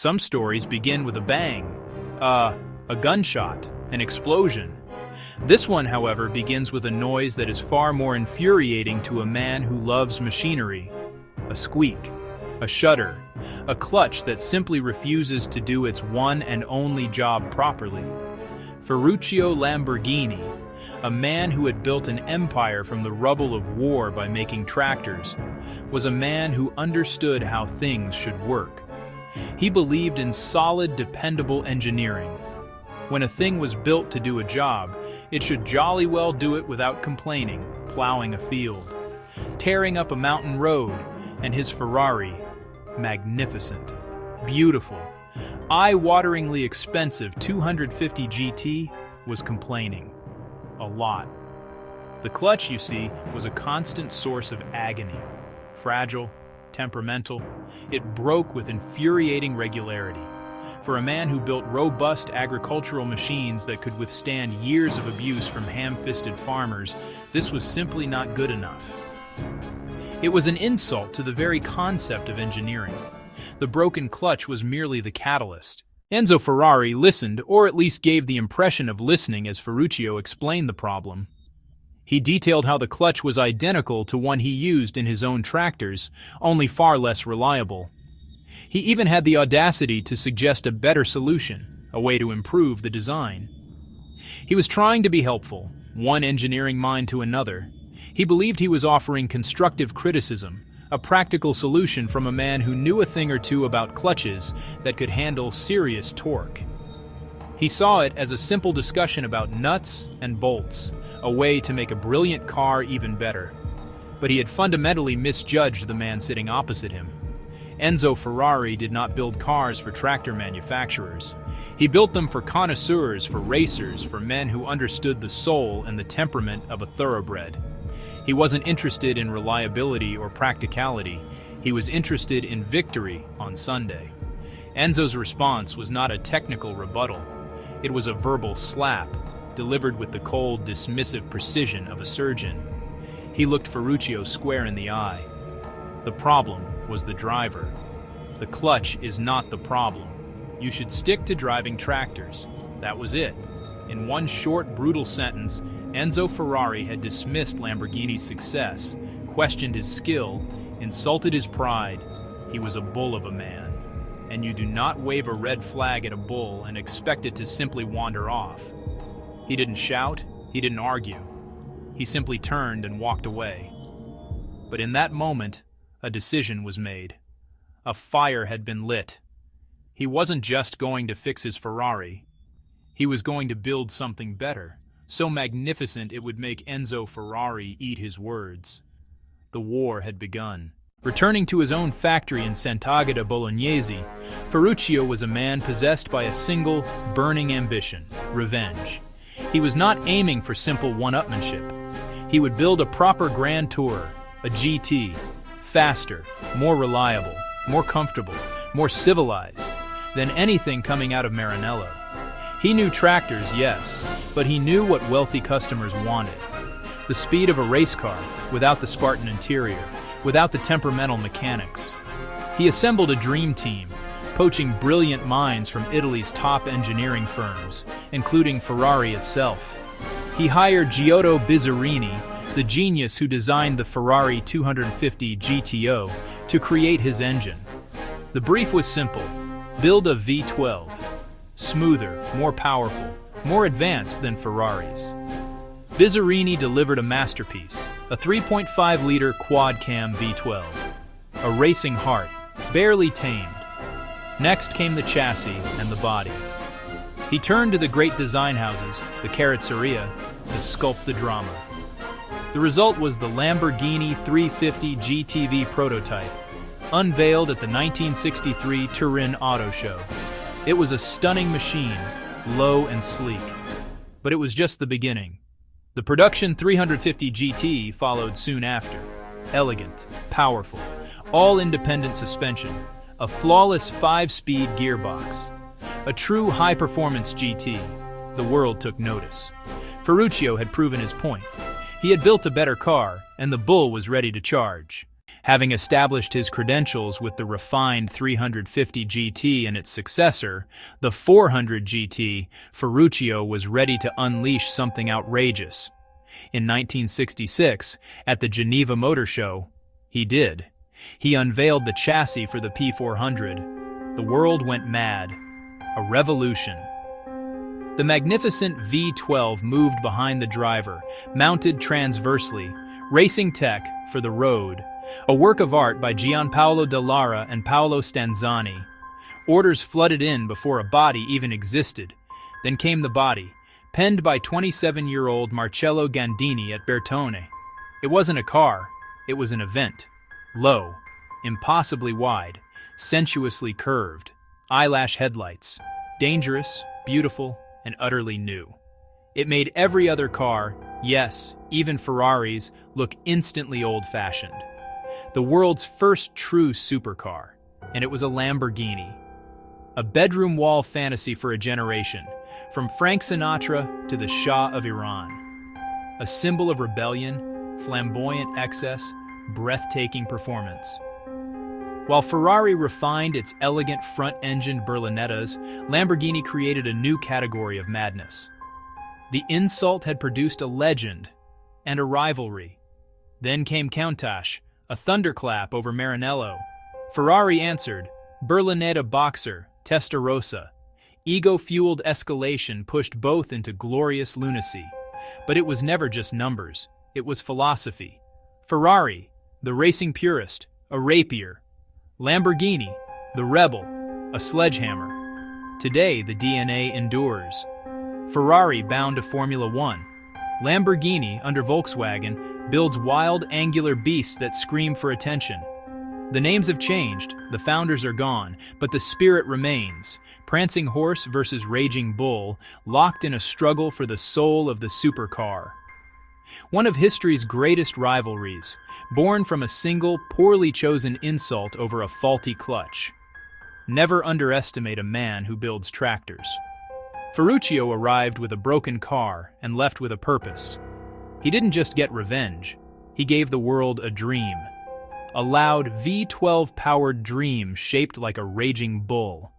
Some stories begin with a bang, a gunshot, an explosion. This one, however, begins with a noise that is far more infuriating to a man who loves machinery. A squeak, a shudder, a clutch that simply refuses to do its one and only job properly. Ferruccio Lamborghini, a man who had built an empire from the rubble of war by making tractors, was a man who understood how things should work. He believed in solid, dependable engineering. When a thing was built to do a job, it should jolly well do it without complaining, plowing a field, tearing up a mountain road, and his Ferrari, magnificent, beautiful, eye-wateringly expensive 250 GT, was complaining. A lot. The clutch, you see, was a constant source of agony. Fragile, temperamental, it broke with infuriating regularity. For a man who built robust agricultural machines that could withstand years of abuse from ham-fisted farmers, this was simply not good enough. It was an insult to the very concept of engineering. The broken clutch was merely the catalyst. Enzo Ferrari listened, or at least gave the impression of listening as Ferruccio explained the problem. He detailed how the clutch was identical to one he used in his own tractors, only far less reliable. He even had the audacity to suggest a better solution, a way to improve the design. He was trying to be helpful, one engineering mind to another. He believed he was offering constructive criticism, a practical solution from a man who knew a thing or two about clutches that could handle serious torque. He saw it as a simple discussion about nuts and bolts, a way to make a brilliant car even better. But he had fundamentally misjudged the man sitting opposite him. Enzo Ferrari did not build cars for tractor manufacturers. He built them for connoisseurs, for racers, for men who understood the soul and the temperament of a thoroughbred. He wasn't interested in reliability or practicality. He was interested in victory on Sunday. Enzo's response was not a technical rebuttal. It was a verbal slap, delivered with the cold, dismissive precision of a surgeon. He looked Ferruccio square in the eye. The problem was the driver. The clutch is not the problem. You should stick to driving tractors. That was it. In one short, brutal sentence, Enzo Ferrari had dismissed Lamborghini's success, questioned his skill, insulted his pride. He was a bull of a man. And you do not wave a red flag at a bull and expect it to simply wander off. He didn't shout, he didn't argue. He simply turned and walked away. But in that moment, a decision was made. A fire had been lit. He wasn't just going to fix his Ferrari. He was going to build something better, so magnificent it would make Enzo Ferrari eat his words. The war had begun. Returning to his own factory in Sant'Agata Bolognese, Ferruccio was a man possessed by a single, burning ambition: revenge. He was not aiming for simple one-upmanship. He would build a proper Grand Tourer, a GT, faster, more reliable, more comfortable, more civilized than anything coming out of Maranello. He knew tractors, yes, but he knew what wealthy customers wanted. The speed of a race car, without the Spartan interior, without the temperamental mechanics. He assembled a dream team, poaching brilliant minds from Italy's top engineering firms, including Ferrari itself. He hired Giotto Bizzarini, the genius who designed the Ferrari 250 GTO, to create his engine. The brief was simple: build a V12. Smoother, more powerful, more advanced than Ferraris. Bizzarini delivered a masterpiece, a 3.5-liter quad-cam V12. A racing heart, barely tamed. Next came the chassis and the body. He turned to the great design houses, the Carrozzeria, to sculpt the drama. The result was the Lamborghini 350 GTV prototype, unveiled at the 1963 Turin Auto Show. It was a stunning machine, low and sleek. But it was just the beginning. The production 350 GT followed soon after. Elegant, powerful, all-independent suspension, a flawless 5-speed gearbox. A true high-performance GT. The world took notice. Ferruccio had proven his point. He had built a better car, and the bull was ready to charge. Having established his credentials with the refined 350 GT and its successor, the 400 GT, Ferruccio was ready to unleash something outrageous. In 1966, at the Geneva Motor Show, he did. He unveiled the chassis for the P400. The world went mad. A revolution. The magnificent V12 moved behind the driver, mounted transversely, racing tech for the road. A work of art by Gianpaolo Dallara and Paolo Stanzani. Orders flooded in before a body even existed. Then came the body, penned by 27-year-old Marcello Gandini at Bertone. It wasn't a car, it was an event. Low, impossibly wide, sensuously curved, eyelash headlights, dangerous, beautiful, and utterly new. It made every other car, yes, even Ferraris, look instantly old-fashioned. The world's first true supercar, and it was a Lamborghini. A bedroom wall fantasy for a generation, from Frank Sinatra to the Shah of Iran. A symbol of rebellion, flamboyant excess, breathtaking performance. While Ferrari refined its elegant front-engined Berlinettas, Lamborghini created a new category of madness. The insult had produced a legend and a rivalry. Then came Countach, a thunderclap over Maranello. Ferrari answered, Berlinetta Boxer, Testarossa. Ego-fueled escalation pushed both into glorious lunacy. But it was never just numbers, it was philosophy. Ferrari, the racing purist, a rapier. Lamborghini, the rebel, a sledgehammer. Today, the DNA endures. Ferrari bound to Formula One. Lamborghini, under Volkswagen, builds wild, angular beasts that scream for attention. The names have changed, the founders are gone, but the spirit remains. Prancing horse versus raging bull, locked in a struggle for the soul of the supercar. One of history's greatest rivalries, born from a single, poorly chosen insult over a faulty clutch. Never underestimate a man who builds tractors. Ferruccio arrived with a broken car and left with a purpose. He didn't just get revenge, he gave the world a dream. A loud V12-powered dream shaped like a raging bull.